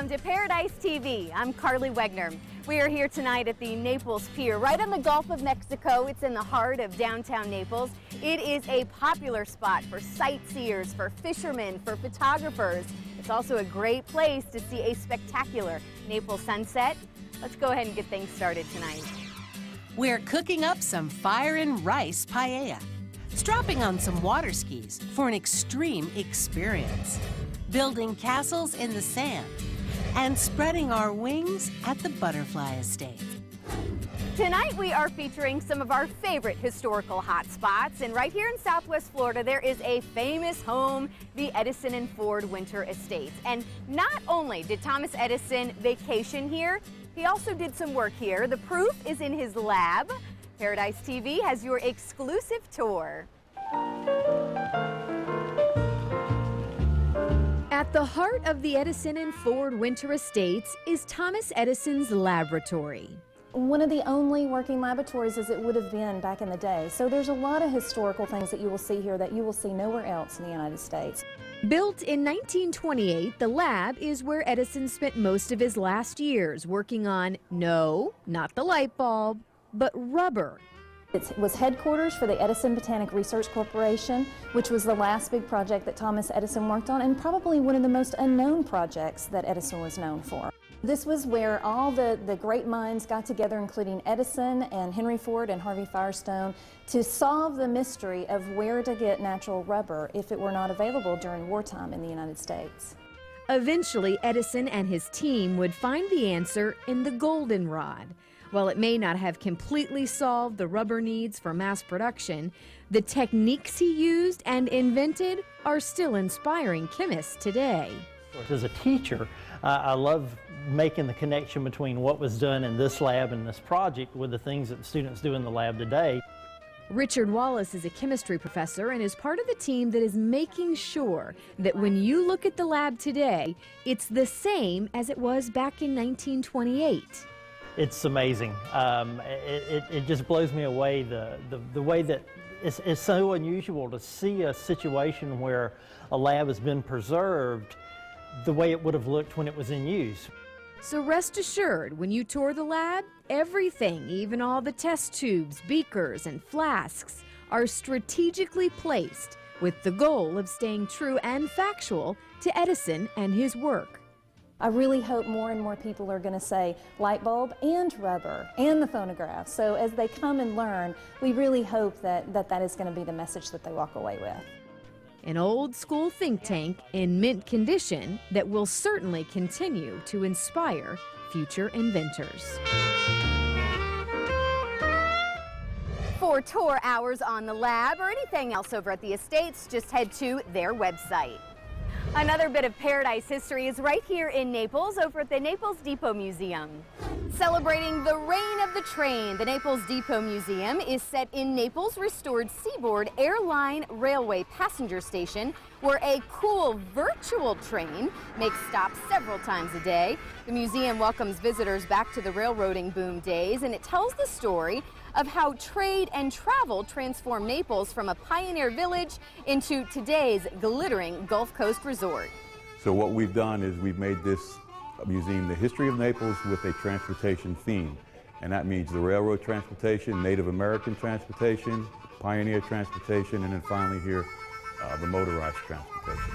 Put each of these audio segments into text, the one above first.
Welcome to Paradise TV. I'm Carly Wegner. We are here tonight at the Naples Pier, right on the Gulf of Mexico. It's in the heart of downtown Naples. It is a popular spot for sightseers, for fishermen, for photographers. It's also a great place to see a spectacular Naples sunset. Let's go ahead and get things started tonight. We're cooking up some fire and rice paella, strapping on some water skis for an extreme experience, building castles in the sand, and spreading our wings at the Butterfly Estate. Tonight we are featuring some of our favorite historical hotspots, and right here in Southwest Florida there is a famous home, the Edison and Ford Winter Estates. And not only did Thomas Edison vacation here, he also did some work here. The proof is in his lab. Paradise TV has your exclusive tour. At the heart of the Edison and Ford Winter Estates is Thomas Edison's laboratory. One of the only working laboratories as it would have been back in the day. So there's a lot of historical things that you will see here that you will see nowhere else in the United States. Built in 1928, the lab is where Edison spent most of his last years working on, no, not the light bulb, but rubber. It was headquarters for the Edison Botanic Research Corporation, which was the last big project that Thomas Edison worked on, and probably one of the most unknown projects that Edison was known for. This was where all the great minds got together, including Edison and Henry Ford and Harvey Firestone, to solve the mystery of where to get natural rubber if it were not available during wartime in the United States. Eventually, Edison and his team would find the answer in the goldenrod. While it may not have completely solved the rubber needs for mass production, the techniques he used and invented are still inspiring chemists today. As a teacher, I love making the connection between what was done in this lab and this project with the things that the students do in the lab today. Richard Wallace is a chemistry professor and is part of the team that is making sure that when you look at the lab today, it's the same as it was back in 1928. It's amazing. It just blows me away the way that it's so unusual to see a situation where a lab has been preserved the way it would have looked when it was in use. So rest assured, when you tour the lab, everything, even all the test tubes, beakers, and flasks, are strategically placed with the goal of staying true and factual to Edison and his work. I really hope more and more people are going to say light bulb and rubber and the phonograph. So as they come and learn, we really hope that is going to be the message that they walk away with. An old school think tank in mint condition that will certainly continue to inspire future inventors. For tour hours on the lab or anything else over at the estates, just head to their website. Another bit of Paradise history is right here in Naples over at the Naples Depot Museum. Celebrating the reign of the train, the Naples Depot Museum is set in Naples' restored Seaboard Airline Railway passenger station, where a cool virtual train makes stops several times a day. The museum welcomes visitors back to the railroading boom days, and it tells the story of how trade and travel transformed Naples from a pioneer village into today's glittering Gulf Coast resort. So what we've done is we've made this museum the history of Naples with a transportation theme. And that means the railroad transportation, Native American transportation, pioneer transportation, and then finally here, the motorized transportation.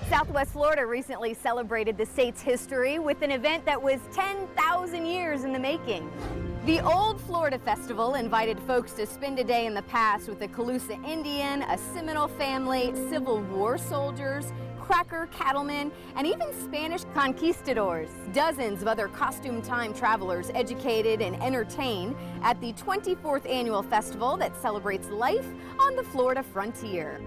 Southwest Florida recently celebrated the state's history with an event that was 10,000 years in the making. The Old Florida Festival invited folks to spend a day in the past with a Calusa Indian, a Seminole family, Civil War soldiers, cracker cattlemen, and even Spanish conquistadors. Dozens of other costume time travelers educated and entertained at the 24th annual festival that celebrates life on the Florida frontier.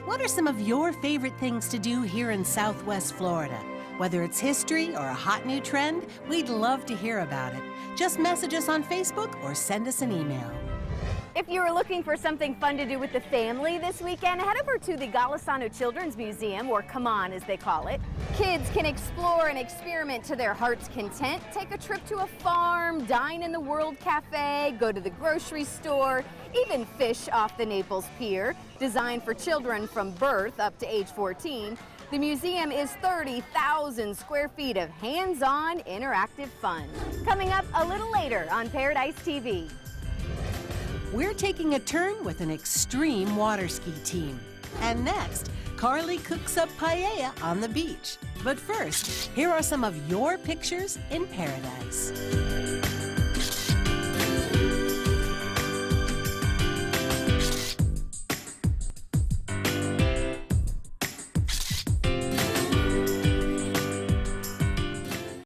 What are some of your favorite things to do here in Southwest Florida? Whether it's history or a hot new trend, we'd love to hear about it. Just message us on Facebook or send us an email. If you are looking for something fun to do with the family this weekend, head over to the Golisano Children's Museum, or MON as they call it. Kids can explore and experiment to their heart's content, take a trip to a farm, dine in the World Cafe, go to the grocery store, even fish off the Naples Pier. Designed for children from birth up to age 14, The museum is 30,000 square feet of hands-on interactive fun. Coming up a little later on Paradise TV. We're taking a turn with an extreme water ski team. And next, Carly cooks up paella on the beach. But first, here are some of your pictures in paradise.